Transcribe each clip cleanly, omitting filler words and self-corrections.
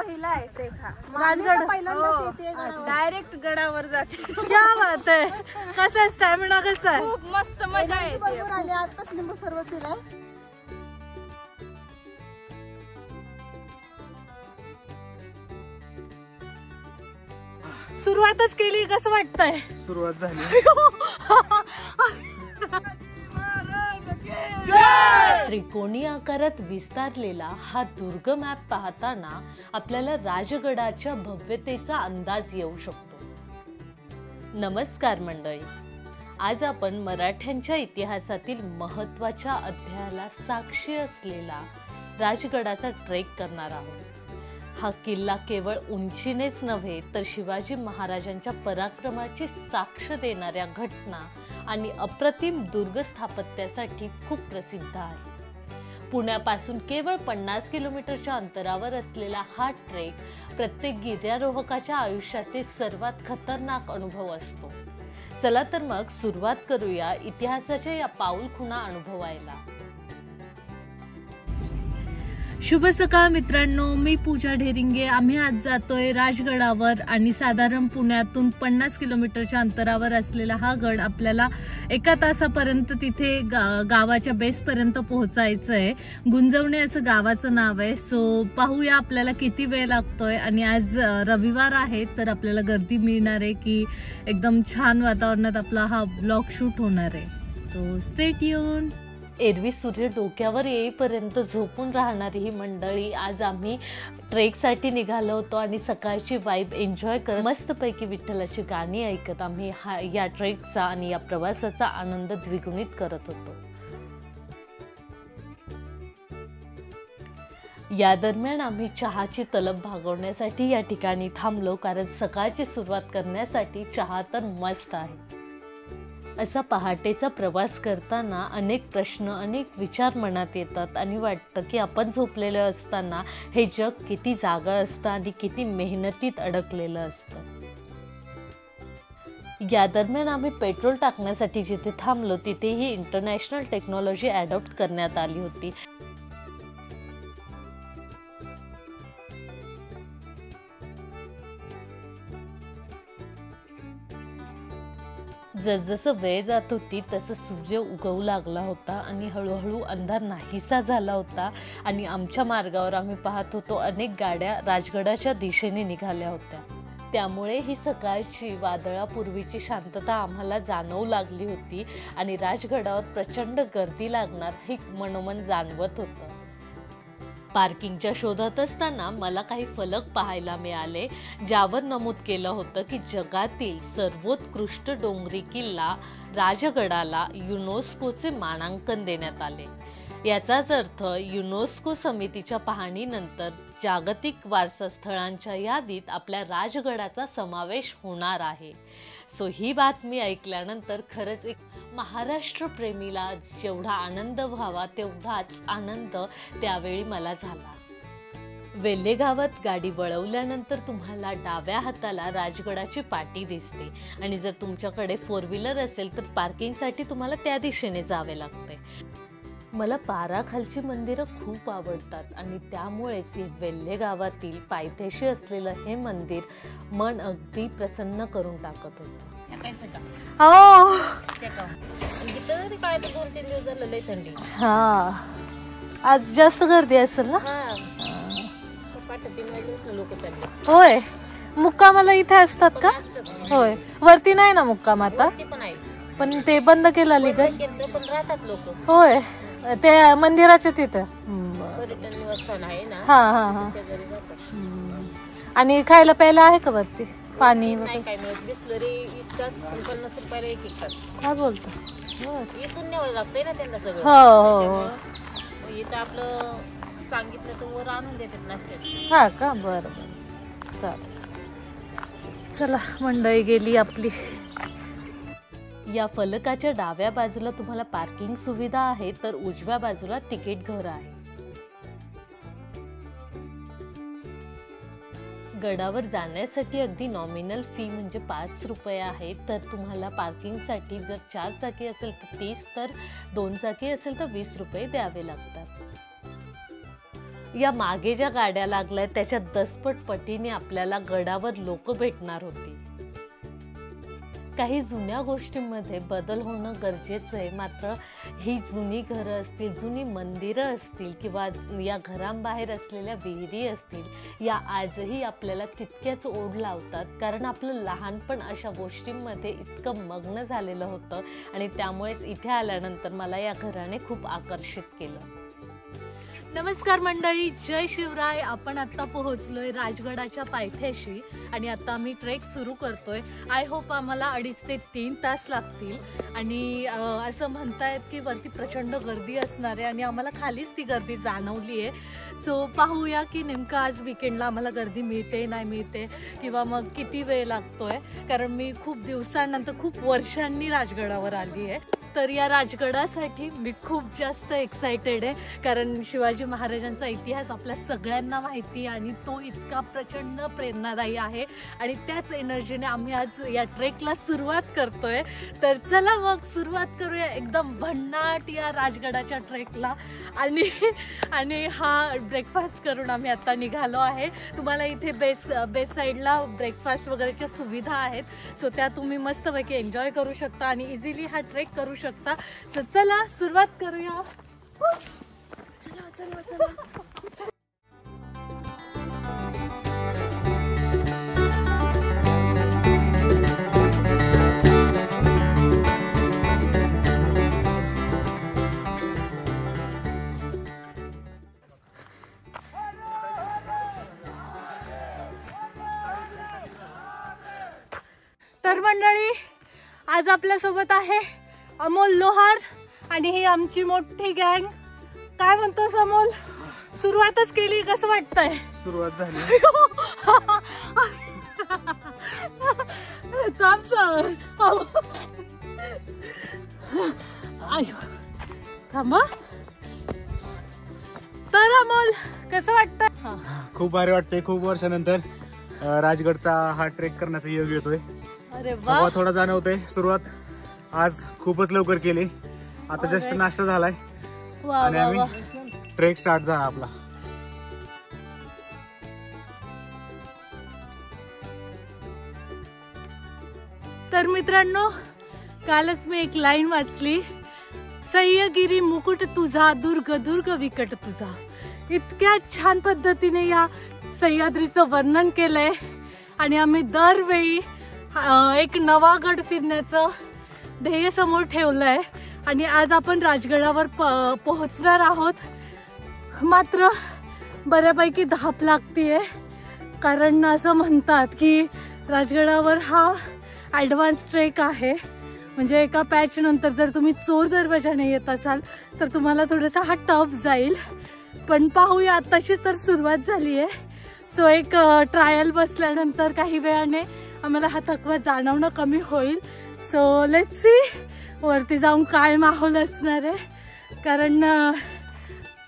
पहिला आहे ट्रेक हा. राजगड पहिल्यांदाच येते डायरेक्ट गडावर जाते. क्या बात आहे. कसं आहे स्टॅमिना कसा आहे? खूप मस्त मजा येते. बरोबर आले आताच लिंबू सर्व पिलाय. सुरुवातच केली कसं वाटतंय? सुरुवात झाली. त्रिकोणी आकारात विस्तारलेला हा दुर्ग मॅप पाहताना आपल्याला राजगडाच्या भव्यतेचा अंदाज येऊ शकतो. नमस्कार मंडळी, आज आपण मराठ्यांच्या इतिहासातील महत्त्वाच्या अध्यायाला साक्षी असलेला राजगडाचा ट्रेक करणार आहोत. हा किल्ला केवळ उंचीनेच नव्हे तर शिवाजी महाराजांच्या पराक्रमाची साक्ष देणाऱ्या घटना आणि अप्रतिम दुर्ग स्थापत्यासाठी खूप प्रसिद्ध आहे. पुण्यापासून केवळ 50 किलोमीटरच्या अंतरावर असलेला हा ट्रेक प्रत्येक गिर्यारोहकाच्या आयुष्यातील सर्वात खतरनाक अनुभव असतो. चला तर मग सुरुवात करूया इतिहासाच्या या पाऊलखुणा अनुभवायला. शुभ सकाळ मित्रांनो, मी पूजा ढेरिंगे. आम्ही आज जातोय राजगडावर आणि साधारण पुण्यातून 50 किलोमीटरच्या अंतरावर असलेला हा गड आपल्याला 1 तासापर्यंत तिथे गावाच्या बेसपर्यंत पोहोचायचं आहे. गुंजवणे असं गावाचं नाव आहे. सो पाहूया आपल्याला किती वेळ लागतोय. आणि आज रविवार आहे तर आपल्याला गर्दी मिळणार आहे की एकदम छान वातावरणात आपला हा ब्लॉग शूट होणार आहे. So stay tune. एरवी सूर्य डोक्यावर येईपर्यंत झोपून राहणारी ही मंडळी आज आम्ही ट्रेकसाठी निघालो होतो आणि सकाळची वाईब एन्जॉय करत मस्तपैकी विठ्ठलाची गाणी ऐकत आम्ही या ट्रेकचा आणि या प्रवासाचा आनंद द्विगुणित करत होतो. या दरम्यान आम्ही चहाची तलब भागवण्यासाठी या ठिकाणी थांबलो, कारण सकाळची सुरुवात करण्यासाठी चहा तर मस्ट आहे. असा पहाटेचा प्रवास करताना अनेक प्रश्न, अनेक विचार मनात येतात आणि वाटतं की आपण झोपलेलं असताना हे जग किती जागं असतं आणि किती मेहनतीत अडकलेलं असतं. या दरम्यान आम्ही पेट्रोल टाकण्यासाठी जिथे थांबलो तिथेही इंटरनॅशनल टेक्नॉलॉजी अडॉप्ट करण्यात आली होती. जसजसं वेळ जात होती तसं सूर्य उगवू लागला होता आणि हळूहळू अंधार नाहीसा झाला होता आणि आमच्या मार्गावर आम्ही पाहत होतो अनेक गाड्या राजगडाच्या दिशेने निघाल्या होत्या. त्यामुळे ही सकाळची वादळापूर्वीची शांतता आम्हाला जाणवू लागली होती आणि राजगडावर प्रचंड गर्दी लागणार हे मनोमन जाणवत होतं. पार्किंगच्या शोधात असताना मला काही फलक पाहायला मिळाले ज्यावर नमूद केलं होतं की जगातील सर्वोत्कृष्ट डोंगरी किल्ला राजगडाला युनेस्कोचे मानांकन देण्यात आले. याचाच अर्थ युनेस्को समितीच्या पाहणीनंतर जागतिक वारसा स्थळांच्या यादीत आपल्या राजगडाचा समावेश होणार आहे. सो ही बातमी ऐकल्यानंतर खरंच एक महाराष्ट्र प्रेमीला जेवढा आनंद व्हावा तेवढाच आनंद त्यावेळी मला झाला. वेल्हे गावात गाडी वळवल्यानंतर तुम्हाला डाव्या हाताला राजगडाची पाटी दिसते आणि जर तुमच्याकडे 4 व्हीलर असेल तर पार्किंगसाठी तुम्हाला त्या दिशेने जावे लागते. मला पाराखालची मंदिरं खूप आवडतात आणि त्यामुळेच वेल्हे गावातील पायथ्याशी असलेलं हे मंदिर मन अगदी प्रसन्न करून टाकत होतं. हा, आज जास्त गर्दी असेल ना? होय, मुक्कामाला इथे असतात का? होय, वरती नाही ना मुक्काम आता, पण ते बंद केलं अलीकडे. होय, ते मंदिराच्या तिथं. हा हा हा. आणि खायला प्यायला आहे का वरती? पाणी काय बिस्लरी इतकाच 50 रुपयाला एक विकतात. काय बोलतो? इथून न्यावं लागतंय ना त्यांना सगळं. हो हो. इथं आपलं सांगितलं तर वर आणून देतात नाश्त्यात. हा का? बरं बरं, चालेल. चला मंडळी गेली आपली. या फलकाच्या डाव्या बाजूला तुम्हाला पार्किंग सुविधा आहे तर उजव्या बाजूला तिकीट घर आहे. गडावर जाण्यासाठी अगदी नॉमिनल फी म्हणजे 5 रुपये आहे. तर तुम्हाला पार्किंगसाठी जर 4 चाकी असेल तर 30, तर 2 चाकी असेल तर 20 रुपये द्यावे लागतात. या मागे ज्या गाड्या लागल्या त्याच्या दसपट पटीने आपल्याला गडावर लोक भेटणार होती. काही जुन्या गोष्टींमध्ये बदल होणं गरजेचं आहे. मात्र ही जुनी घरं असतील, जुनी मंदिरं असतील किंवा या घरांबाहेर असलेल्या विहिरी असतील, या आजही आपल्याला तितक्याच ओढ लावतात. कारण आपलं लहानपण अशा गोष्टींमध्ये इतकं मग्न झालेलं होतं आणि त्यामुळेच इथे आल्यानंतर मला या घराने खूप आकर्षित केलं. नमस्कार मंडळी, जय शिवराय. आपण आता पोहोचलोय राजगडाच्या पायथ्याशी आणि आता आम्ही ट्रेक सुरू करतोय. आय होप आम्हाला 2.5 ते 3 तास लागतील. आणि असं म्हणतायत की वरती प्रचंड गर्दी असणार आहे आणि आम्हाला खालीच ती गर्दी जाणवली आहे. सो पाहूया की नेमकं आज विकेंडला आम्हाला गर्दी मिळते नाही मिळते किंवा मग किती वेळ लागतोय. कारण मी खूप दिवसांनंतर, खूप वर्षांनी राजगडावर आली आहे. तर या राजगडासाठी मी खूप जास्त एक्सायटेड आहे. कारण शिवाजी महाराजांचा इतिहास आपल्या सगळ्यांना माहिती आणि तो इतका प्रचंड प्रेरणादायी आहे आणि त्याच एनर्जीने आम्ही आज या ट्रेकला सुरुवात करतोय. तर चला मग सुरुवात करूया एकदम भन्नाट या राजगडाच्या ट्रेकला. आणि हा ब्रेकफास्ट करून आम्ही आता निघालो आहे. तुम्हाला इथे बेस साईडला ब्रेकफास्ट वगैरेच्या सुविधा आहेत. सो त्या तुम्ही मस्तपैकी एन्जॉय करू शकता आणि इझिली हा ट्रेक करू शकता. सो चला सुरुवात करूया. चला चला चला. तर मंडळी, आज आपल्यासोबत आहे अमोल लोहार आणि ही आमची मोठी गँग. काय म्हणतोस अमोल? सुरुवातच केली, कसं वाटतंय? सुरुवात झाली. थांबा. तर अमोल कसं वाटतंय? खूप भारी वाटतंय. खूप वर्षानंतर राजगडचा हा ट्रेक करण्याचा योग येतोय. अरे वा, थोडा जाणवतोय. सुरुवात आज खूपच लवकर केली. आता जस्ट नाश्ता झालाय आणि आम्ही ट्रेक स्टार्ट झाला आपला. तर मित्रांनो, कालच मी एक लाईन वाचली, सह्यागिरी मुकुट तुझा, दुर्ग दुर्ग विकट तुझा. इतक्या छान पद्धतीने या सह्याद्रीचं वर्णन केलंय आणि आम्ही दरवेळी एक नवा गड फिरण्याचं ध्येय समोर ठेवलंय आणि आज आपण राजगडावर पोहोचणार आहोत. मात्र बऱ्यापैकी धाप लागतीये. कारण असं म्हणतात की राजगडावर हा ॲडव्हान्स ट्रेक आहे. म्हणजे एका पॅच नंतर जर तुम्ही चोर दरवाजाने येत असाल तर तुम्हाला थोडासा हा टफ जाईल. पण पाहूया, तशीच तर सुरुवात झाली आहे. सो एक ट्रायल बसल्यानंतर काही वेळाने आम्हाला हा थकवा जाणवणं कमी होईल. सो लेट्स सी वरती जाऊन काय माहोल असणार आहे. कारण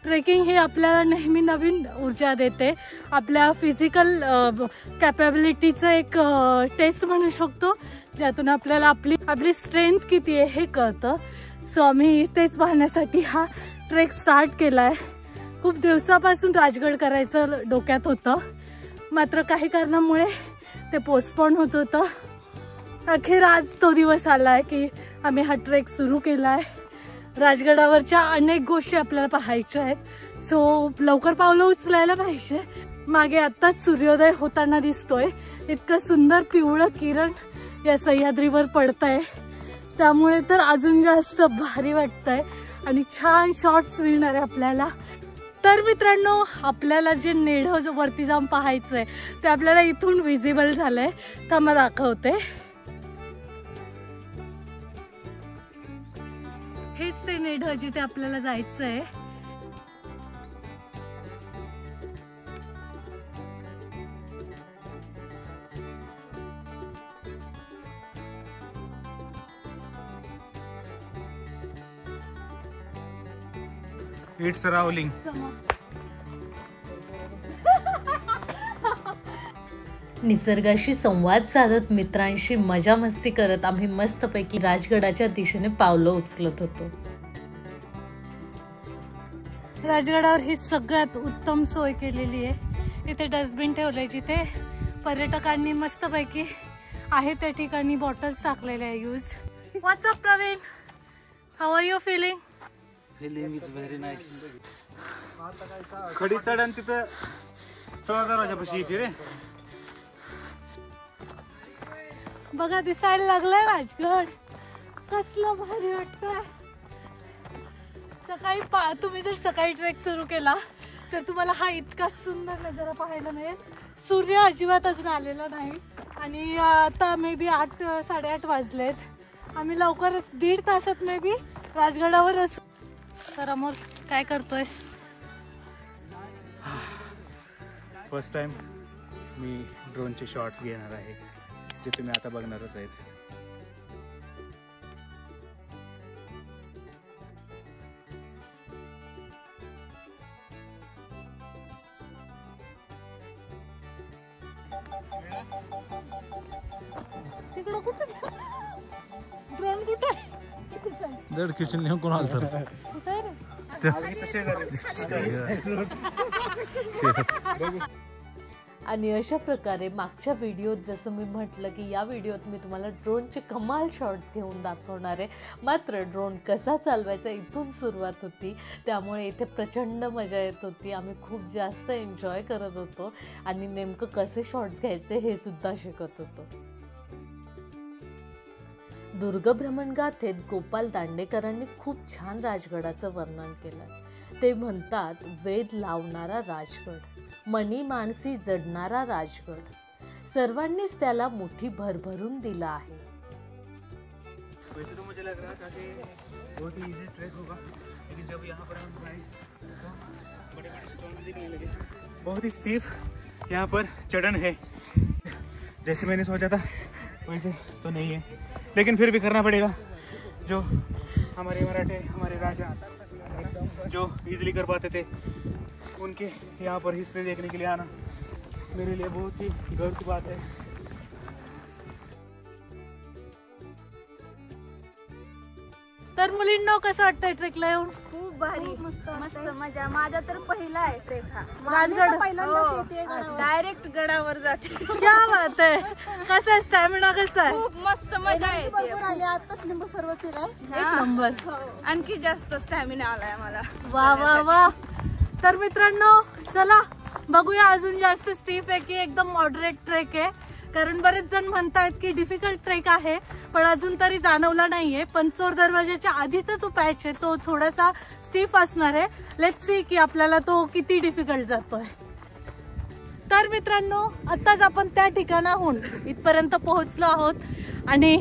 ट्रेकिंग ही आपल्याला नेहमी नवीन ऊर्जा देते. आपल्या फिजिकल कॅपॅबिलिटीचं एक टेस्ट म्हणू शकतो, ज्यातून आपल्याला आपली स्ट्रेंथ किती आहे हे कळतं. सो आम्ही तेच पाहण्यासाठी हा ट्रेक स्टार्ट केला आहे. खूप दिवसापासून राजगड करायचं डोक्यात होतं, मात्र काही कारणामुळे ते पोस्टपोन होत होतं. अखेर आज तो दिवस आला आहे की आम्ही हा ट्रेक सुरू केला आहे. राजगडावरच्या अनेक गोष्टी आपल्याला पाहायच्या आहेत. सो लवकर पावलं उचलायला पाहिजे. मागे आत्ताच सूर्योदय होताना दिसतोय. इतकं सुंदर पिवळं किरण या सह्याद्रीवर पडतंय, त्यामुळे तर अजून जास्त भारी वाटतंय आणि छान शॉट्स मिळणार आहे आपल्याला. तर मित्रांनो, आपल्याला जे नेढं वरती जाऊन पाहायचंय ते आपल्याला इथून विजिबल झालंय. तर मग दाखवते. हेच ते नेढं जिथे आपल्याला जायचंय. It's Rowling. निसर्गाशी संवाद साधत, मित्रांशी मजा मस्ती करत आम्ही मस्तपैकी राजगडाच्या दिशेने पावलं उचलत होतो. राजगडावर ही सगळ्यात उत्तम सोय केलेली आहे. इथे डस्टबिन ठेवलंय, जिथे पर्यटकांनी मस्तपैकी आहे त्या ठिकाणी बॉटल्स टाकलेल्या आहे use. What's up Praveen, how are you feeling? Feeling is very nice. खडी चढण तिथं चौदा दरवाजापाशी येते रे. बघा दिसायला लागलाय राजगड, कसलं भारी वाटतंय. सकाळी तुम्ही जर सकाळी ट्रेक सुरू केला तर तुम्हाला हा इतका सुंदर नजारा पाहायला मिळेल. सूर्य अजिबात अजून आलेला नाही आणि आता मे बी 8 साडेआठ वाजलेत. आम्ही लवकरच 1.5 तासात मे बी राजगडावर असू. तर अमोल काय करतोयस? फर्स्ट टाइम मी ड्रोनचे शॉट्स घेणार आहे, जे तुम्ही आता बघणारच आहेत. तिकडं कुठे ड्रोन कुठे? दड किचन लिहून कोण आलं तर कुठे रे? आणि अशा प्रकारे मागच्या व्हिडिओत जसं मी म्हटलं की या व्हिडिओत मी तुम्हाला ड्रोनचे कमाल शॉट्स घेऊन दाखवणार आहे. मात्र ड्रोन कसा चालवायचा इथून सुरुवात होती, त्यामुळे इथे प्रचंड मजा येत होती. आम्ही खूप जास्त एन्जॉय करत होतो आणि नेमकं कसे शॉट्स घ्यायचे हे सुद्धा शिकत होतो. दुर्गभ्रमणगाथेत गोपाल दांडेकरांनी खूप छान राजगडाचं वर्णन केलं. ते म्हणतात, वेध लावणारा राजगड, मणी माणसी जडणारा राजगड, सर्वांनीच त्याला मुठी भरभरून दिला आहे. वैसे तो मुझे लग रहा था कि बहुत ही इजी ट्रैक होगा, लेकिन जब यहाँ पर हम आए तो बड़े-बड़े स्टोन्स दिखने लगे. बहुत ही स्टीप यहाँ पर चढ़न है. जैसे मैंने सोचा था वैसे तो नहीं है, लेकिन फिर भी करना पड़ेगा. जो हमारे मराठे, हमारे राजा जो इजीली कर पाते थे, उनके यहाँ पर हिस्ट्री देखने के लिए आना मेरे लिए बहुत ही गर्व की बात है. तर मुलींनो कसं वाटतंय ट्रेकला येऊन? खूप भारी, मस्त मजा. माझा तर पहिला आहे ट्रेक हा. राजगड डायरेक्ट गडावर जाते. क्या बात आहे. कसा आहे स्टॅमिना, कसा आहे? खूप मस्त मजा येते. आताच लिंबू सर्व पिलाय. एक हा. नंबर. आणखी जास्त स्टॅमिना आलाय मला. वा वा वा. तर मित्रांनो चला बघूया, अजून जास्त स्टीप आहे की एकदम मॉडरेट ट्रेक आहे. कारण बरेच जण म्हणतात की डिफिकल्ट ट्रेक आहे, पण अजून तरी जाणवला नाहीये. पण चोर दरवाजाच्या आधीचा जो पॅच आहे तो थोडासा स्टीफ असणार आहे. लेट्स सी की आपल्याला तो किती डिफिकल्ट जातोय. तर मित्रांनो आताच आपण त्या ठिकाणाहून इथपर्यंत पोहोचलो आहोत आणि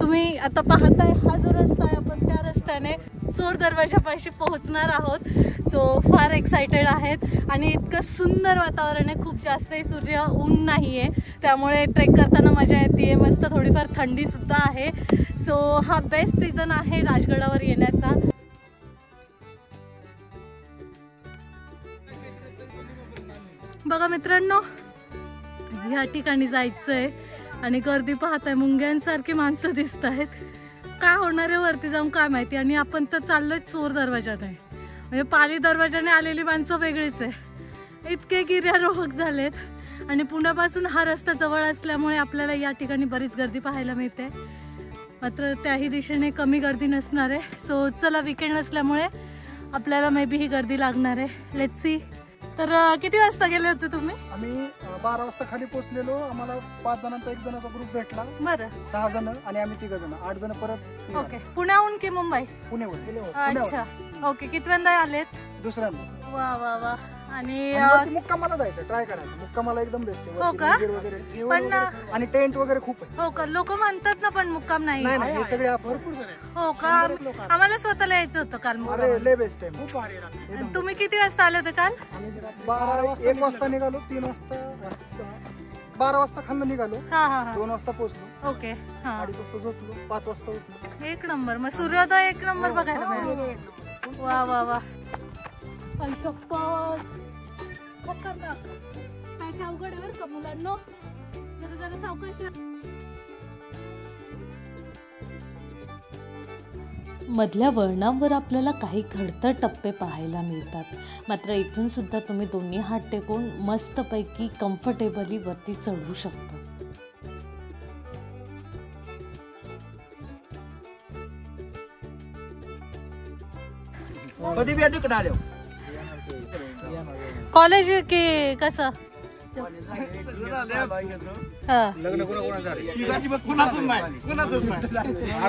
तुम्ही आता पाहताय हा जो रस्ता आहे, आपण त्या रस्त्याने चोर दरवाजापाशी पोहोचणार आहोत. सो फार एक्सायटेड आहेत आणि इतकं सुंदर वातावरण आहे. खूप जास्तही सूर्य ऊन नाही आहे, त्यामुळे ट्रेक करताना मजा येते. मस्त थोडीफार थंडी सुद्धा आहे. सो हा बेस्ट सीझन आहे राजगडावर येण्याचा. बघा मित्रांनो, या ठिकाणी जायचंय आणि गर्दी पाहताय, मुंग्यांसारखी माणसं दिसत आहेत. काय होणार आहे वरती जाऊन काय माहिती. आणि आपण तर चाललोय चोर दरवाजाने, म्हणजे पाली दरवाजाने आलेली माणसं वेगळीच आहे. इतके गिर्यारोहक झालेत आणि पुण्यापासून हा रस्ता जवळ असल्यामुळे आपल्याला या ठिकाणी बरीच गर्दी पाहायला मिळते. मात्र त्याही दिशेने कमी गर्दी नसणार आहे. सो चला, विकेंड असल्यामुळे आपल्याला मे बी ही गर्दी लागणार आहे. Let's see. तर किती वाजता गेले होते तुम्ही? आम्ही 12 वाजता खाली पोहोचलेलो. आम्हाला 5 जणांचा 1 जणाचा ग्रुप भेटला. बरं. 6 जण आणि आम्ही 3 जण, 8 जण परत. ओके. पुण्याहून की मुंबई? पुण्यावर. अच्छा. ओके. कितव्यांदा आलेत? दुसऱ्यांदा. वा वा वा. आणि मुक्कामाला जायचं, ट्राय करायचं. मुक्कामाला एकदम बेस्ट आहे. हो का? वगैरे पण आणि टेंट वगैरे खूप आहे. हो का? लोक म्हणतात ना पण मुक्काम नाही. नाही हे सगळे भरपूर जण आहेत. हो का? आम्हाला स्वतःला यायचं होतं काल मुक्काम. अरे लय बेस्ट आहे. खूप भारी. तुम्ही किती वाजता आले होते काल? 1 वाजता निघालो. 3 वाजता 12 वाजता खाल्लं निघालो. हा हा हा. 2 वाजता पोहोचलो. ओके. हा. 2:30 वाजता झोपलो. 5 वाजता उठलो. एक नंबर. मग सूर्योदय 1 नंबर बघायला मिळाला. वा वा वा. खतरनाक. काय अवघड आहे बरं का मुलांनो, जरा जरा सावकाश. मधल्या वळणावर आपल्याला काही खडतर टप्पे पाहायला मिळतात, मात्र इथून सुद्धा तुम्ही दोन्ही हात टेकून मस्तपैकी कम्फर्टेबली वरती चढू शकता. कॉलेज के कसं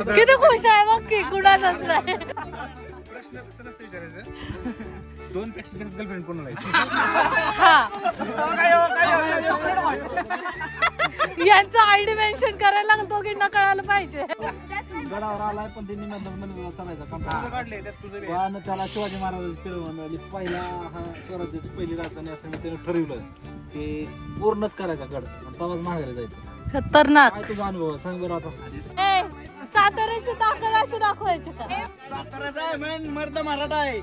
किती खुश आहे मग की कुणाचाच नाही. प्रश्न तसं नसतं विचारायचं, 2 पेक्षा जास्त गर्लफ्रेंड कोणाला यांचा आयडी मेन्शन करायला दोघींना कळायला पाहिजे. गडावर आलाय पण त्यांनी मधून चढायचा काढले त्यात तुझं बी. पण त्याला शिवाजी महाराजांची प्रेरणा मिळाली. पहिला हा स्वराज्याची पहिली राजधानी असं मी त्याने ठरवलं की पूर्णच करायचा गड आणि तेव्हाच माघारी जायचं. खतरनाक. काय तुझा अनुभव आहे? सांग बरं आता. साताऱ्याची ताकद अशी दाखवायची का? साताराचा आहे मन मर्द मराठा आहे.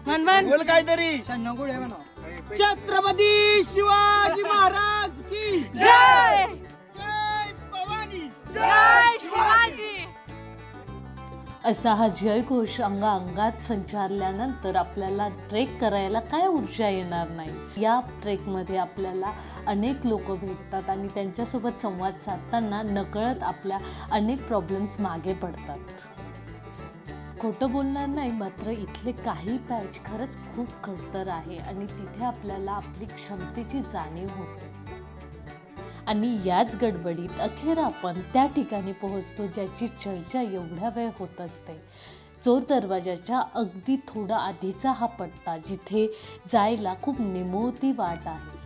मन बोल काहीतरी. छत्रपती शिवाजी महाराज की जय. जय भवानी. जय शिवाजी. असा हा जयघोष अंगात संचारल्यानंतर आपल्याला ट्रेक करायला काय ऊर्जा येणार नाही. या ट्रेकमध्ये आपल्याला अनेक लोक भेटतात आणि त्यांच्यासोबत संवाद साधताना नकळत आपल्या अनेक प्रॉब्लेम्स मागे पडतात. खोटं बोलणार नाही, मात्र इथले काही पॅच खरंच खूप खडतर आहे आणि तिथे आपल्याला आपली क्षमतेची जाणीव होते. आणि याच गडबडीत अखेर आपण त्या ठिकाणी पोहोचतो ज्याची चर्चा एवढ्या वेळ होत असते. चोर दरवाजाच्या अगदी थोडा आधीचा हा पट्टा, जिथे जायला खूप निमुळती वाट आहे.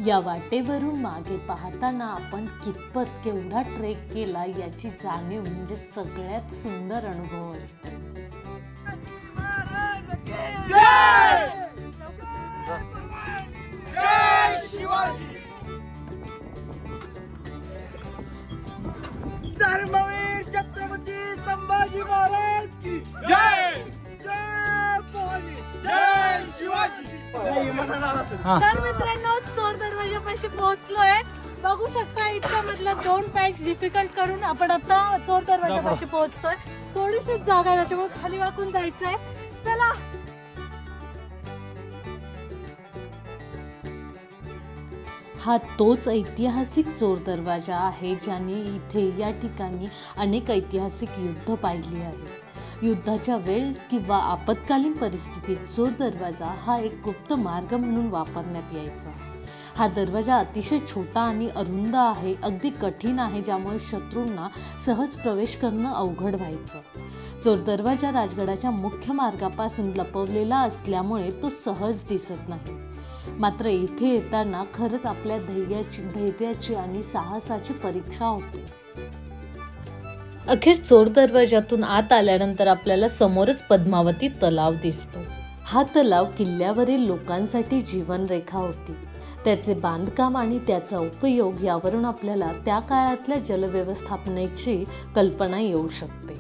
या वाटेवरून मागे पाहताना आपण कितपत केवढा ट्रेक केला याची जाणीव म्हणजे सगळ्यात सुंदर अनुभव असतो. धर्मवीर छत्रपती संभाजी महाराज की जय. जय भवानी. जय शिवाजी. तर मित्रांनो, चोर दरवाजापाशी पोहोचलोय. बघू शकता इतक्या मधल्या 2 पॅच डिफिकल्ट करून आपण आता चोर दरवाजापाशी पोहोचतोय. थोडीशीच जागा आहे त्याच्यामुळे खाली वाकून जायचंय. चला. हा तोच ऐतिहासिक चोर दरवाजा आहे ज्याने इथे या ठिकाणी अनेक ऐतिहासिक युद्ध पाहिली आहेत. युद्धाच्या वेळेस किंवा आपत्कालीन परिस्थितीत चोर दरवाजा हा एक गुप्त मार्ग म्हणून वापरण्यात यायचा. हा दरवाजा अतिशय छोटा आणि अरुंद आहे, अगदी कठीण आहे, ज्यामुळे शत्रूंना सहज प्रवेश करणं अवघड व्हायचं. चोर दरवाजा राजगडाच्या मुख्य मार्गापासून लपवलेला असल्यामुळे तो सहज दिसत नाही. मात्र इथे येताना खरंच आपल्या धैर्याची आणि साहसाची परीक्षा होते. अखेर चोर दरवाजातून आत आल्यानंतर आपल्याला समोरच पद्मावती तलाव दिसतो. हा तलाव किल्ल्यावरील लोकांसाठी जीवनरेखा होती. त्याचे बांधकाम आणि त्याचा उपयोग यावरून आपल्याला त्या काळातल्या जलव्यवस्थापनेची कल्पना येऊ शकते.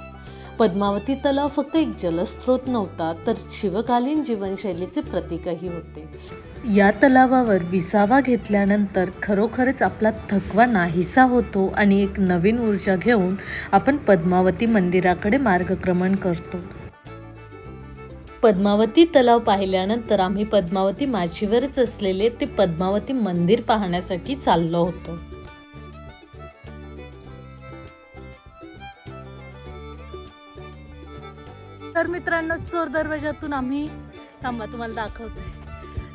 पद्मावती तलाव फक्त एक जलस्रोत नव्हता, तर शिवकालीन जीवनशैलीचे प्रतीकही होते. या तलावावर विसावा घेतल्यानंतर खरोखरच आपला थकवा नाहीसा होतो आणि एक नवीन ऊर्जा घेऊन आपण पद्मावती मंदिराकडे मार्गक्रमण करतो. पद्मावती तलाव पाहिल्यानंतर आम्ही पद्मावती माझीवरच असलेले ते पद्मावती मंदिर पाहण्यासाठी चाललो होतो. तर मित्रांनो, चोर दरवाजातून आम्ही तुम्हाला दाखवते.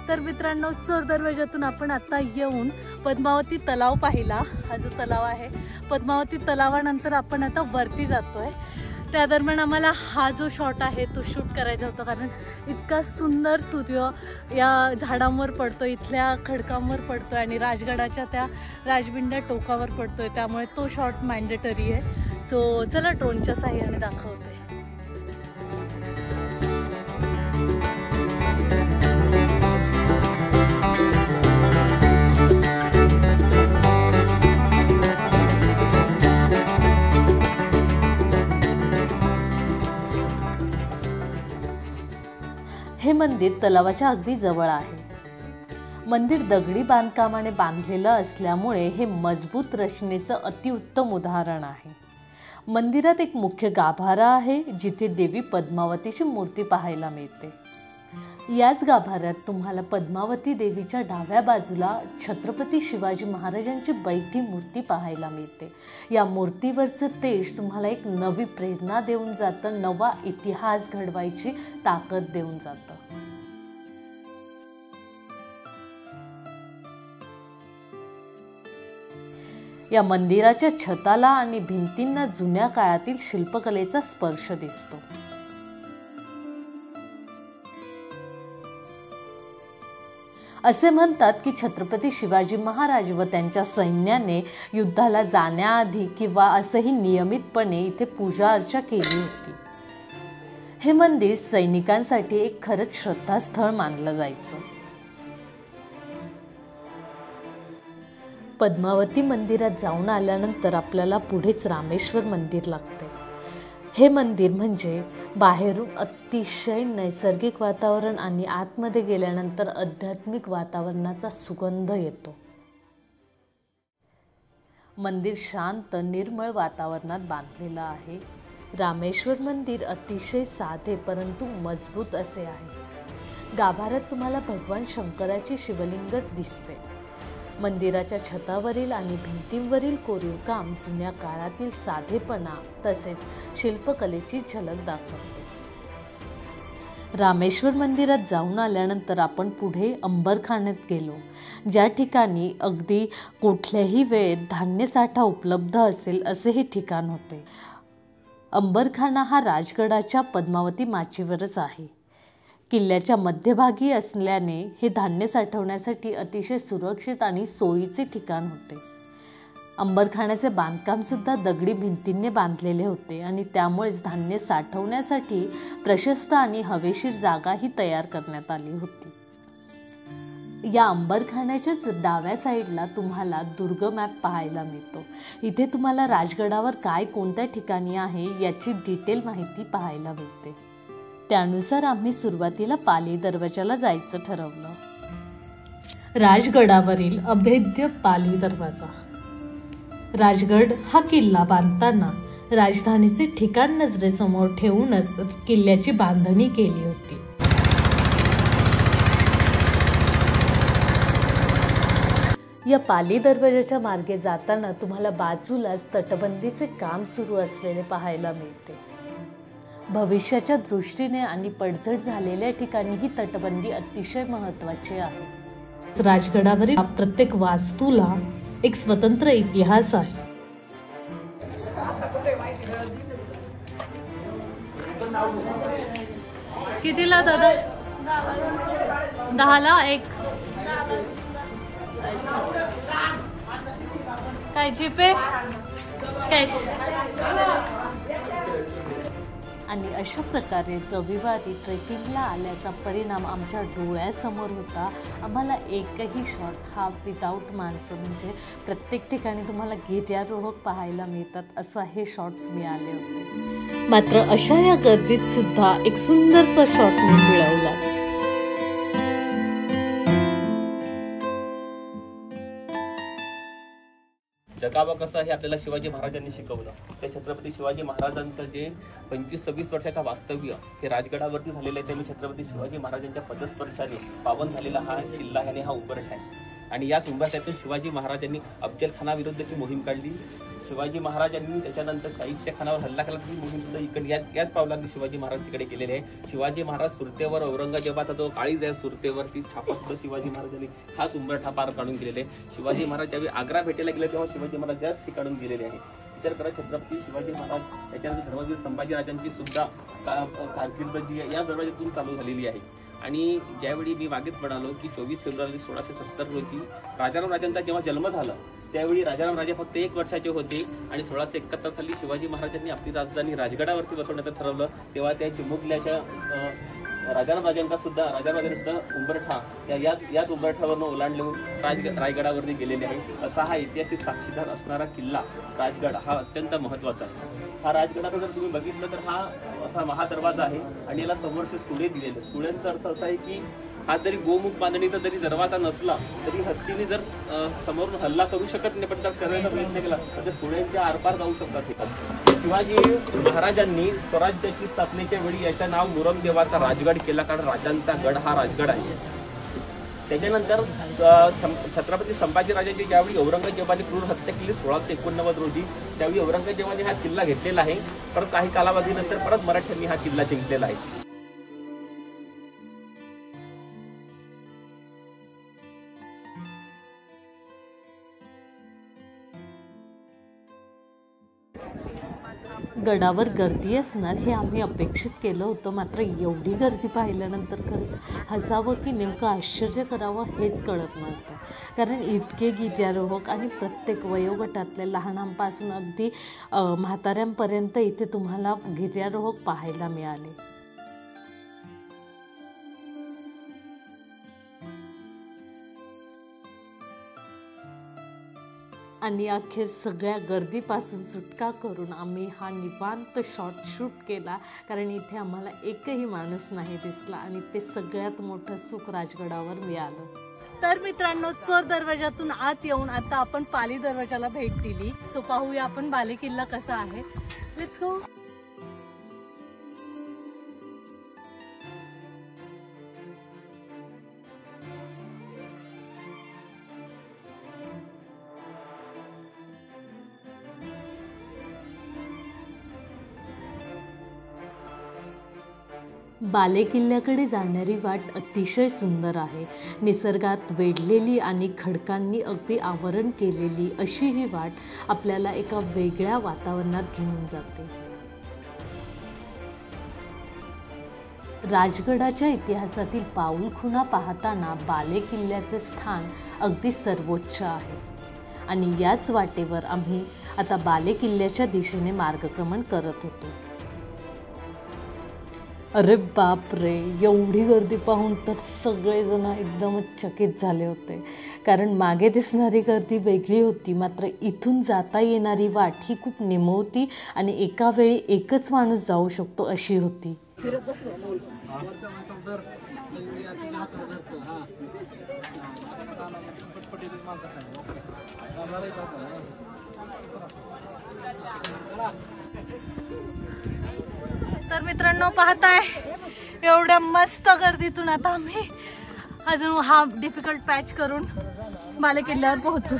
तर मित्रांनो, चोर दरवाजातून आपण आता येऊन पद्मावती तलाव पाहिला. हा जो तलाव आहे, पद्मावती तलावानंतर आपण आता वरती जातोय. त्या दरम्यान आम्हाला हा जो शॉट आहे तो शूट करायचा होता, कारण इतका सुंदर सूर्य या झाडांवर पडतो, इथल्या खडकांवर पडतोय आणि राजगडाच्या त्या राजबिंड्या टोकावर पडतोय, त्यामुळे तो शॉट मॅन्डेटरी आहे. सो चला ड्रोनच्या साह्याने दाखवते. हे मंदिर तलावाच्या अगदी जवळ आहे. मंदिर दगडी बांधकामाने बांधलेलं असल्यामुळे हे मजबूत रचनेचं अतिउत्तम उदाहरण आहे. मंदिरात एक मुख्य गाभारा आहे जिथे देवी पद्मावतीची मूर्ती पाहायला मिळते. याच गाभाऱ्यात तुम्हाला पद्मावती देवीच्या डाव्या बाजूला छत्रपती शिवाजी महाराजांची बैठी मूर्ती पाहायला मिळते. या मूर्तीवरचं तेज तुम्हाला एक नवी प्रेरणा देऊन जातं, नवा इतिहास घडवायची ताकद देऊन जातं. या मंदिराच्या छताला आणि भिंतींना जुन्या काळातील शिल्पकलेचा स्पर्श दिसतो. असे म्हणतात की छत्रपती शिवाजी महाराज व त्यांच्या सैन्याने युद्धाला जाण्याआधी किंवा असंही नियमितपणे इथे पूजा अर्चा केली होती. हे मंदिर सैनिकांसाठी एक खरंच श्रद्धास्थळ मानलं जायचं. पद्मावती मंदिरात जाऊन आल्यानंतर आपल्याला पुढेच रामेश्वर मंदिर लागते. हे मंदिर म्हणजे बाहेरून अतिशय नैसर्गिक वातावरण आणि आतमध्ये गेल्यानंतर आध्यात्मिक वातावरणाचा सुगंध येतो. मंदिर शांत निर्मळ वातावरणात बांधलेलं आहे. रामेश्वर मंदिर अतिशय साधे परंतु मजबूत असे आहे. गाभाऱ्यात तुम्हाला भगवान शंकराची शिवलिंग दिसते. मंदिराच्या छतावरील आणि भिंतींवरील कोरीव काम जुन्या काळातील साधेपणा तसेच शिल्पकलेची झलक दाखवते. रामेश्वर मंदिरात जाऊन आल्यानंतर आपण पुढे अंबरखान्यात गेलो, ज्या ठिकाणी अगदी कुठल्याही वेळेत धान्य साठा उपलब्ध असेल असे हे ठिकाण होते. अंबरखाना हा राजगडाच्या पद्मावती माचीवरच आहे. किल्ल्याच्या मध्यभागी असल्याने हे धान्य साठवण्यासाठी अतिशय सुरक्षित आणि सोयीचे ठिकाण होते. अंबरखान्याचे बांधकाम सुद्धा दगडी भिंतींनी बांधलेले होते आणि त्यामुळेच धान्य साठवण्यासाठी प्रशस्त आणि हवेशीर जागाही तयार करण्यात आली होती. या अंबरखान्याच्याच डाव्या साईडला तुम्हाला दुर्ग मॅप पाहायला मिळतो. इथे तुम्हाला राजगडावर काय कोणत्या ठिकाणी आहे याची डिटेल माहिती पाहायला मिळते. त्यानुसार आम्ही सुरुवातीला पाली दरवाजाला जायचं ठरवलं. राजगडावरील अभेद्य पाली दरवाजा. राजगड हा किल्ला बांधताना राजधानीचे ठिकाण नजरेसमोर ठेवूनच किल्ल्याची बांधणी केली होती. या पाली दरवाजाच्या मार्गे जाताना तुम्हाला बाजूलाच तटबंदीचे काम सुरू असलेले पाहायला मिळते. भविष्याच्या दृष्टीने आणि पडझड झालेल्या ठिकाणी ही तटबंदी अतिशय महत्त्वाची आहे. राजगडावरील प्रत्येक वास्तूला एक स्वतंत्र इतिहास आहे. कितीला दादा? 10ला एक. काय जीपे कॅश? आणि अशा प्रकारे रविवारी ट्रेकिंगला आल्याचा परिणाम आमच्या डोळ्यासमोर होता. आम्हाला एकही शॉट हा विदाऊट माणसं म्हणजे प्रत्येक ठिकाणी तुम्हाला गिर्यारोहक पाहायला मिळतात असा हे शॉट्स मिळाले होते. मात्र अशा या गर्दीत सुद्धा एक सुंदरचा शॉट मी मिळवलाच. जगावं कसं हे आपल्याला शिवाजी महाराजांनी शिकवलं. त्या छत्रपती शिवाजी महाराजांचं जे 25-26 वर्षाचा वास्तव्य हे राजगडावरती झालेलं आहे. त्यामुळे छत्रपती शिवाजी महाराजांच्या पदस्पर्शाने पावन झालेला हा किल्ला आणि हा उंबरठा आहे. आणि याच उंबरठ्यातून शिवाजी महाराजांनी अफजल खानाविरुद्धची मोहीम काढली. शिवाजी महाराजांनी त्याच्यानंतर शाहिस्ते खानावर हल्ला केला. मोहीम सुद्धा इकडे याच पावलांनी शिवाजी महाराज तिकडे केलेले आहे. शिवाजी महाराज सुरतेवर औरंगजेबाचा जो काळीज आहे सुरतेवरती छापा सुद्धा शिवाजी महाराजांनी हाच उंबरठा पार काढून गेलेले आहे. शिवाजी महाराज ज्यावेळी आग्रा भेटायला गेले तेव्हा शिवाजी महाराज याच ठिकाणून गेलेले आहे. विचार करा छत्रपती शिवाजी महाराज त्याच्यानंतर धर्मवीर संभाजीराजांची सुद्धा कारकीर्द जी या दरवाज्यातून चालू झालेली आहे. आणि ज्यावेळी मी मागेच म्हणालो की 24 फेब्रुवारी 1670 रोजी राजाराम राजांचा जेव्हा जन्म झाला त्यावेळी राजाराम राजे फक्त 1 वर्षाचे होते. आणि 1671 साली शिवाजी महाराजांनी आपली राजधानी राजगडावरती बसवण्याचं ठरवलं. तेव्हा त्या चिमुकल्याच्या राजांनी सुद्धा उंबरठा याच उंबरठ्यावरनं ओलांडून रायगडावरती गेलेले आहे. असा हा ऐतिहासिक साक्षीदार असणारा किल्ला राजगड हा अत्यंत महत्वाचा आहे. हा राजगडाचा जर तुम्ही बघितलं तर हा असा महादरवाजा आहे आणि याला समोरचे सुळे दिलेले. सुळ्यांचा अर्थ असा आहे की हा जरी गोमुख बांधणीचा जरी दरवाजा नसला तरी हत्तीने जर समोरून हल्ला करू शकत नाही, पण जर करण्याचा प्रयत्न केला तर ते सुळ्यांच्या आरपार जाऊ शकतात. शिवाजी महाराजांनी स्वराज्याची स्थापनेच्या वेळी याचं नाव मुरमदेवाचा राजगड केला, कारण राजांचा गड हा राजगड आहे. त्याच्यानंतर छत्रपती संभाजीराजांची ज्यावेळी औरंगजेबाने क्रूर हत्या केली 1689 रोजी, त्यावेळी औरंगजेबाने हा किल्ला घेतलेला आहे. परत काही कालावधीनंतर परत मराठ्यांनी हा किल्ला जिंकलेला आहे. गडावर गर्दी असणार हे आम्ही अपेक्षित केलं होतं, मात्र एवढी गर्दी पाहिल्यानंतर खरंच हसावं की नेमकं आश्चर्य करावं हेच कळत नव्हतं. कारण इतके गिर्यारोहक आणि प्रत्येक वयोगटातल्या लहानांपासून अगदी म्हाताऱ्यांपर्यंत इथे तुम्हाला गिर्यारोहक पाहायला मिळाले. आणि अखेर सगळ्या गर्दीपासून सुटका करून आम्ही हा निवांत शॉट शूट केला, कारण इथे आम्हाला एकही माणूस नाही दिसला आणि ते सगळ्यात मोठं सुख राजगडावर मिळालं. तर मित्रांनो, चोर दरवाजातून आत येऊन आता आपण पाली दरवाजाला भेट दिली. सो पाहूया आपण बाले किल्ला कसा आहे. Let's go. बाले किल्ल्याकडे जाणारी वाट अतिशय सुंदर आहे. निसर्गात वेढलेली आणि खडकांनी अगदी आवरण केलेली अशी ही वाट आपल्याला एका वेगळ्या वातावरणात घेऊन जाते. राजगडाच्या इतिहासातील पाऊलखुणा पाहताना बाले किल्ल्याचे स्थान अगदी सर्वोच्च आहे आणि याच वाटेवर आम्ही आता बाले किल्ल्याच्या दिशेने मार्गक्रमण करत होतो. अरे बाप रे, एवढी गर्दी पाहून तर सगळेजण एकदमच चकित झाले होते, कारण मागे दिसणारी गर्दी वेगळी होती, मात्र इथून जाता येणारी वाट ही खूप निमवती आणि एका वेळी एकच माणूस जाऊ शकतो अशी होती. तर मित्रांनो, पाहताय एवढ्या मस्त गर्दीतून आता आम्ही अजून हा डिफिकल्ट पॅच करून बाले किल्ल्यावर पोहोचू.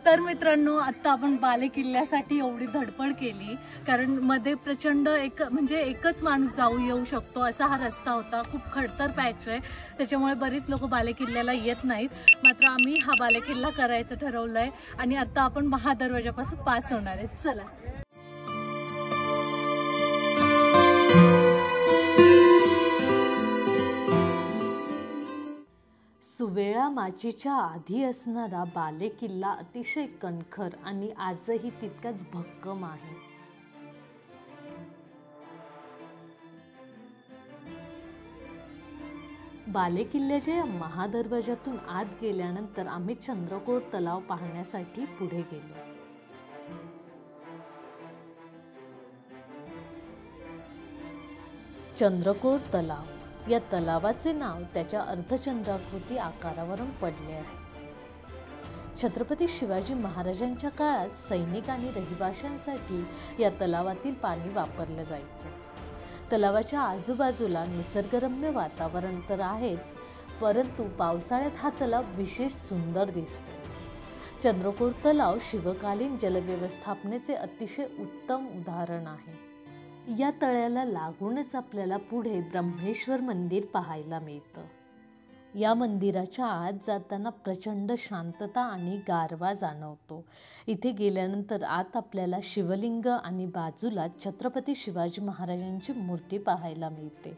तर मित्रांनो, आता आपण बाले किल्ल्यासाठी एवढी धडपड केली, कारण मध्ये प्रचंड एकच माणूस जाऊ येऊ शकतो असा हा रस्ता होता. खूप खडतर पॅच आहे, त्याच्यामुळे बरीच लोक बाले किल्ल्याला येत नाहीत. मात्र आम्ही हा बाले किल्ला करायचं ठरवलंय आणि आता आपण महादरवाजापासून पास होणार आहे. चला. सुवेळा माचीच्या आधी असणारा बाले किल्ला अतिशय कणखर आणि आजही तितकाच भक्कम आहे. बाले किल्ल्याच्या या महादरवाजातून आत गेल्यानंतर आम्ही चंद्रकोर तलाव पाहण्यासाठी पुढे गेलो. चंद्रकोर तलाव या तलावाचे नाव त्याच्या अर्धचंद्राकृती आकारावरून पडले आहे. छत्रपती शिवाजी महाराजांच्या काळात सैनिक आणि रहिवाशांसाठी या तलावातील पाणी वापरलं जायचं. तलावाच्या आजूबाजूला निसर्गरम्य वातावरण तर आहेच, परंतु पावसाळ्यात हा तलाव विशेष सुंदर दिसतो. चंद्रकोर तलाव शिवकालीन जलव्यवस्थापनेचे अतिशय उत्तम उदाहरण आहे. या तळ्याला लागूनच आपल्याला पुढे ब्रह्मेश्वर मंदिर पाहायला मिळतं. या मंदिराच्या आत जाताना प्रचंड शांतता आणि गारवा जाणवतो. इथे गेल्यानंतर आत आपल्याला शिवलिंग आणि बाजूला छत्रपती शिवाजी महाराजांची मूर्ती पाहायला मिळते.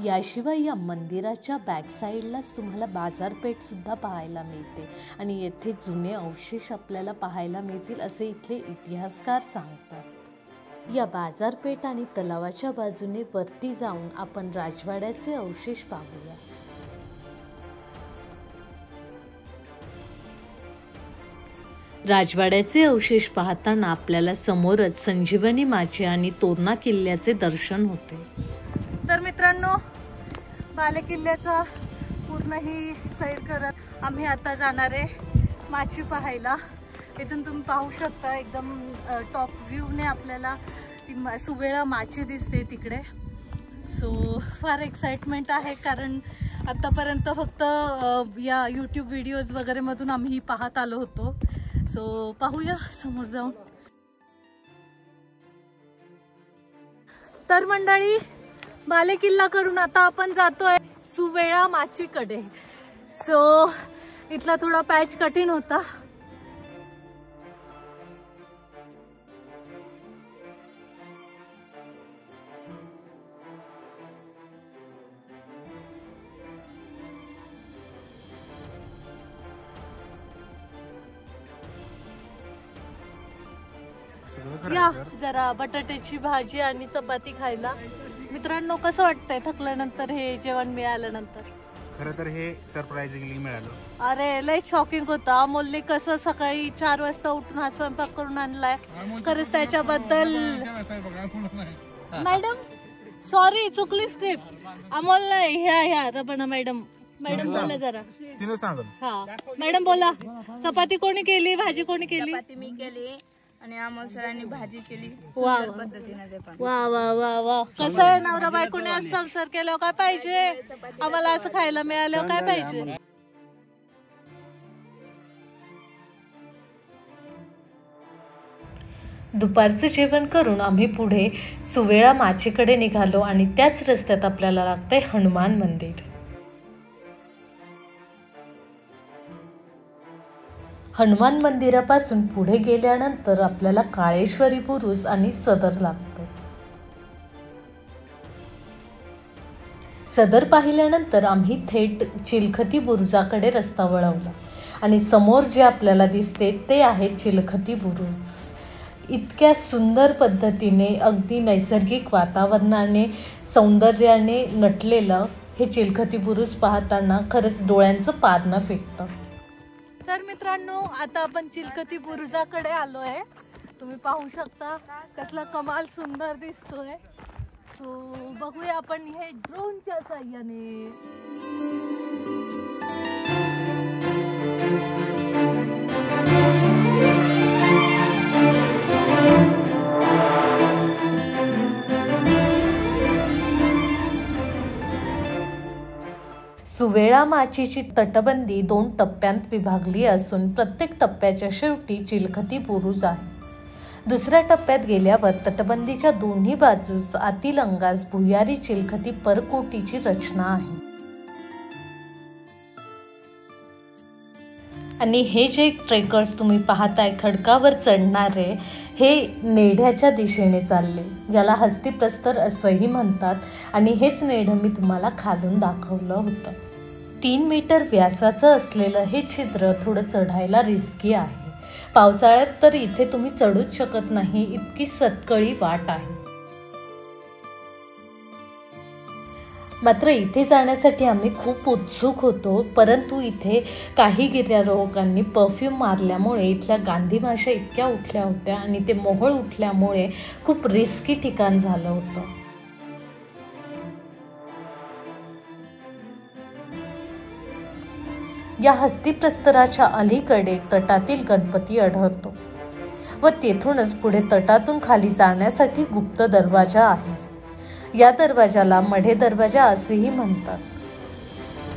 याशिवाय या मंदिराच्या बॅकसाईडलाच तुम्हाला बाजारपेठ सुद्धा पाहायला मिळते आणि येथे जुने अवशेष आपल्याला पाहायला मिळतील असे इथले इतिहासकार सांगतात. या बाजारपेठ आणि तलावाच्या बाजूने वरती जाऊन आपण राजवाड्याचे अवशेष पाहूया. राजवाड्याचे अवशेष पाहताना आपल्याला समोरच संजीवनी माची आणि तोरणा किल्ल्याचे दर्शन होते. तर मित्रांनो, बाले किल्ल्याचा पूर्ण ही सैर करत आम्ही आता जाणार आहे माची पाहायला. इथून तुम्ही पाहू शकता एकदम टॉप व्ह्यूने आपल्याला ती सुवेळा माची दिसते तिकडे. सो फार एक्साइटमेंट आहे, कारण आतापर्यंत फक्त या यूट्यूब व्हिडिओज वगैरे मधून आम्ही पाहत आलो होतो. सो पाहूया समोर जाऊन. तर मंडळी, बाले किल्ला करून आता आपण जातोय सुवेळा माचीकडे. सो इथला थोडा पॅच कठीण होता. या जरा बटाट्याची भाजी आणि चपाती खायला. मित्रांनो, कसं वाटतंय थकल्यानंतर हे जेवण मिळाल्यानंतर? खरं तर हे सरप्राइजिंगली मिळालं. अरे लय शॉकिंग होतं. अमोलने कसं सकाळी 4 वाजता उठून हा स्वयंपाक करून आणलाय. खरंच त्याच्याबद्दल मॅडम सॉरी, चुकली स्टेप. अमोल नाही, ह्या रबना मॅडम बोला जरा. तिने सांगल. हा मॅडम बोला. चपाती कोणी केली, भाजी कोणी केली? चपाती मी केली आणि अमोल सरांनी भाजी केली. वा पद्धतीने ते पण. वा वा वा वा. कसं आहे, नवरा बायकोने आज संसार केल्यावर काय पाहिजे? आम्हाला असं खायला मिळाल्यावर काय पाहिजे? दुपारचं जेवण करून आम्ही पुढे सुवेळा माचीकडे निघालो आणि त्याच रस्त्यात आपल्याला लागतंय हनुमान मंदिर. हनुमान मंदिरापासून पुढे गेल्यानंतर आपल्याला काळेश्वरी बुरुज आणि सदर लागतं. सदर पाहिल्यानंतर आम्ही थेट चिलखती बुरुजाकडे रस्ता वळवला आणि समोर जे आपल्याला दिसते ते आहे चिलखती बुरुज. इतक्या सुंदर पद्धतीने अगदी नैसर्गिक वातावरणाने सौंदर्याने नटलेलं हे चिलखती बुरुज पाहताना खरंच डोळ्यांचं पारणं फिटतं. तर मित्रांनो, आता आपण चिलखती बुरुजाकडे आलोय. तुम्ही पाहू शकता कसला कमाल सुंदर दिसतोय. सो बघूया आपण हे ड्रोनच्या साह्याने. सुवेळा माचीची तटबंदी 2 टप्प्यांत विभागली असून प्रत्येक टप्प्याच्या शेवटी चिलखती बुरुज आहे. दुसऱ्या टप्प्यात गेल्यावर तटबंदीच्या दोन्ही बाजूस आतील अंगास भुयारी चिलखती परकोटीची रचना आहे. आणि हे जे ट्रेकर्स तुम्ही पाहताय खडकावर चढणारे, हे नेढ्याच्या दिशेने चालले, ज्याला हस्तिप्रस्तर असंही म्हणतात. आणि हेच नेढं मी तुम्हाला खालून दाखवलं होतं. 3 मीटर व्यासाचं असलेलं हे छिद्र थोडं चढायला रिस्की आहे. पावसाळ्यात तर इथे तुम्ही चढूच शकत नाही, इतकी सतकळी वाट आहे. मात्र इथे जाण्यासाठी आम्ही खूप उत्सुक होतो, परंतु इथे काही गिर्यारोहकांनी परफ्यूम मारल्यामुळे इथल्या गांधी माश्या इतक्या उठल्या होत्या आणि ते मोहोळ उठल्यामुळे खूप रिस्की ठिकाण झालं होतं. या हस्तिप्रस्तराच्या अलीकडे तटातील गणपती आढळतो व तेथूनच पुढे तटातून खाली जाण्यासाठी गुप्त दरवाजा आहे. या दरवाजाला मढे दरवाजा असेही म्हणतात.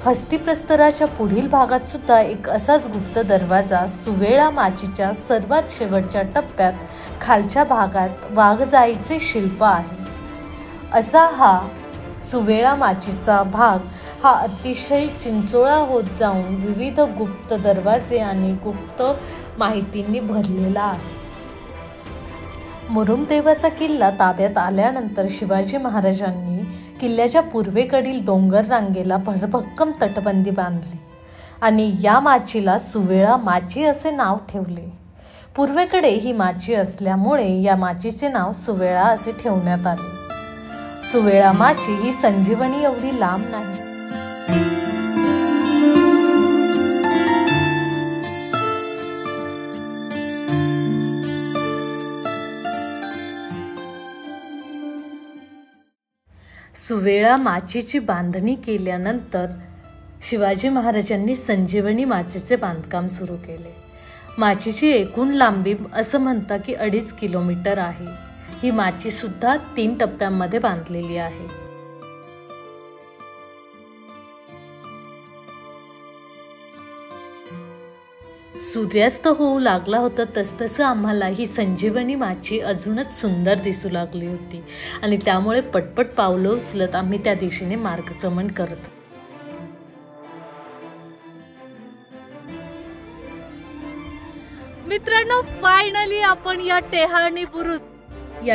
हस्तिप्रस्तराच्या पुढील भागात सुद्धा एक असाच गुप्त दरवाजा सुवेळा माचीच्या सर्वात शेवटच्या टप्प्यात खालच्या भागात वाघजाईचे शिल्प आहे. असा हा सुवेळा माचीचा भाग हा अतिशय चिंचोळा होत जाऊन विविध गुप्त दरवाजे आणि गुप्त माहितींनी भरलेला आहे. मुरुमदेवाचा किल्ला ताब्यात आल्यानंतर शिवाजी महाराजांनी किल्ल्याच्या पूर्वेकडील डोंगर रांगेला भरभक्कम तटबंदी बांधली आणि या माचीला सुवेळा माची असे नाव ठेवले. पूर्वेकडे ही माची असल्यामुळे या माचीचे नाव सुवेळा असे ठेवण्यात आले. सुवेळा माची ही संजीवनी एवढी लांब नाही. सुवेळा माचीची बांधणी केल्यानंतर शिवाजी महाराजांनी संजीवनी माचीचे बांधकाम सुरू केले. माचीची एकूण लांबी असं म्हणता की 2.5 किलोमीटर आहे. ही माची सुद्धा 3 टप्प्यांमध्ये बांधलेली आहे. सूर्यास्त होऊ लागला होता तसतसं आम्हाला ही संजीवनी माची अजूनच सुंदर दिसू लागली होती आणि त्यामुळे पटपट पावलं उचलत आम्ही त्या दिशेने मार्गक्रमण करत. मित्रांनो, फायनली आपण या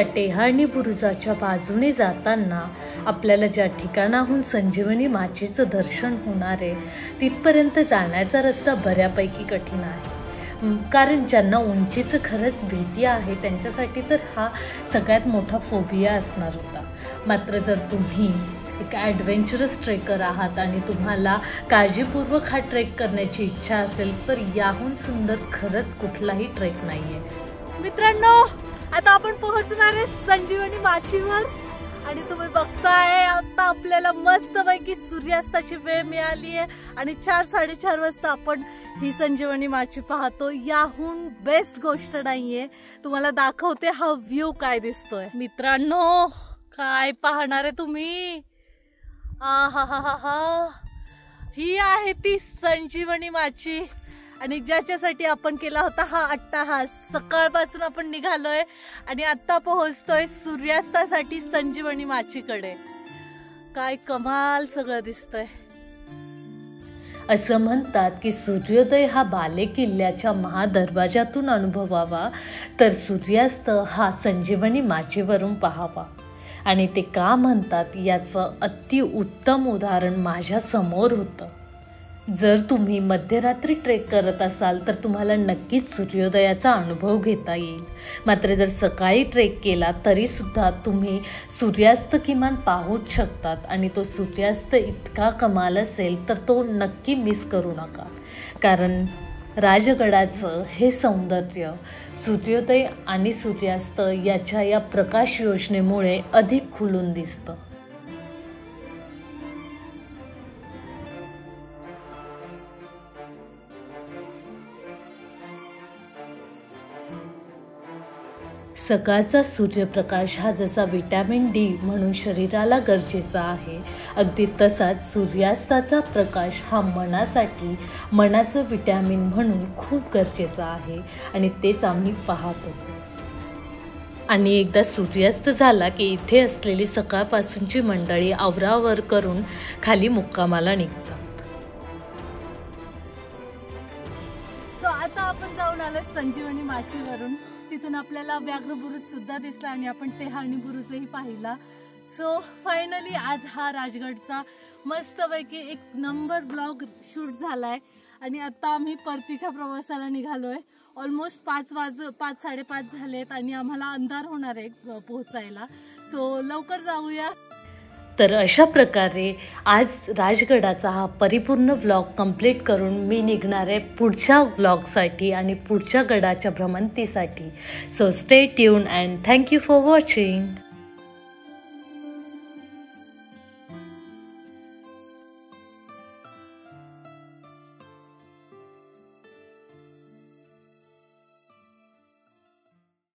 टेहाळणी बुरुजाच्या बाजूने जाताना आपल्याला ज्या ठिकाणाहून संजीवनी माचीचं दर्शन होणार आहे तिथपर्यंत जाण्याचा रस्ता बऱ्यापैकी कठीण आहे. कारण ज्यांना उंचीचं खरंच भीती आहे त्यांच्यासाठी तर हा सगळ्यात मोठा फोबिया असणार होता. मात्र जर तुम्ही एक ॲडव्हेंचरस ट्रेकर आहात आणि तुम्हाला काळजीपूर्वक हा ट्रेक करण्याची इच्छा असेल तर याहून सुंदर खरंच कुठलाही ट्रेक नाही आहे. मित्रांनो, आता आपण पोहोचणार आहे संजीवनी माचीवर आणि तुम्ही बघताय आता आपल्याला मस्तपैकी सूर्यास्ताची वेळ मिळाली आहे आणि 4-4:30 वाजता आपण ही संजीवनी माची पाहतो. याहून बेस्ट गोष्ट नाहीये. तुम्हाला दाखवते हा व्ह्यू काय दिसतोय. मित्रांनो, काय पाहणार आहे तुम्ही? आहा, ही आहे ती संजीवनी माची आणि ज्याच्यासाठी आपण केला होता हा अट्टाहास. सकाळपासून आपण निघालोय आणि आता पोहोचतोय सूर्यास्तासाठी संजीवनी माचीकडे. काय कमाल सगळं दिसतंय. असं म्हणतात की सूर्योदय हा बाले किल्ल्याच्या महादरवाजातून अनुभवावा तर सूर्यास्त हा संजीवनी माचीवरून पाहावा. आणि ते का म्हणतात याचं अतिउत्तम उदाहरण माझ्या समोर होतं. जर तुम्ही मध्यरात्री ट्रेक करत असाल तर तुम्हाला नक्कीच सूर्योदयाचा अनुभव घेता येईल. मात्र जर सकाळी ट्रेक केला तरीसुद्धा तुम्ही सूर्यास्त किमान पाहूच शकतात आणि तो सूर्यास्त इतका कमाल असेल तर तो नक्की मिस करू नका. कारण राजगडाचं हे सौंदर्य सूर्योदय आणि सूर्यास्त याच्या या प्रकाश योजनेमुळे अधिक खुलून दिसतं. सकाळचा सूर्यप्रकाश हा जसा विटॅमिन डी म्हणून शरीराला गरजेचा आहे अगदी तसाच सूर्यास्ताचा प्रकाश हा मनाचं विटॅमिन म्हणून खूप गरजेचा आहे आणि तेच आम्ही पाहत होतो. आणि एकदा सूर्यास्त झाला की इथे असलेली सकाळपासूनची मंडळी आवरावर करून खाली मुक्कामाला निघतात. सो आता आपण जाऊन आलो संजीवनी माचीवरून. तिथून आपल्याला व्याघ्र बुरुज सुद्धा दिसला आणि आपण टेहाळणी बुरुजही पाहिला. सो फायनली आज हा राजगडचा मस्तपैकी 1 नंबर ब्लॉग शूट झालाय आणि आता आम्ही परतीच्या प्रवासाला निघालोय. ऑलमोस्ट 5-5:30 झालेत आणि आम्हाला अंधार होणार आहे पोहोचायला. सो लवकर जाऊया. तर अशा प्रकारे आज राजगडाचा हा परिपूर्ण व्लॉग कंप्लीट करून मी निघणार आहे पुढच्या व्लॉगसाठी आणि पुढच्या गडाच्या भ्रमंतीसाठी. So stay tuned and thank you for watching.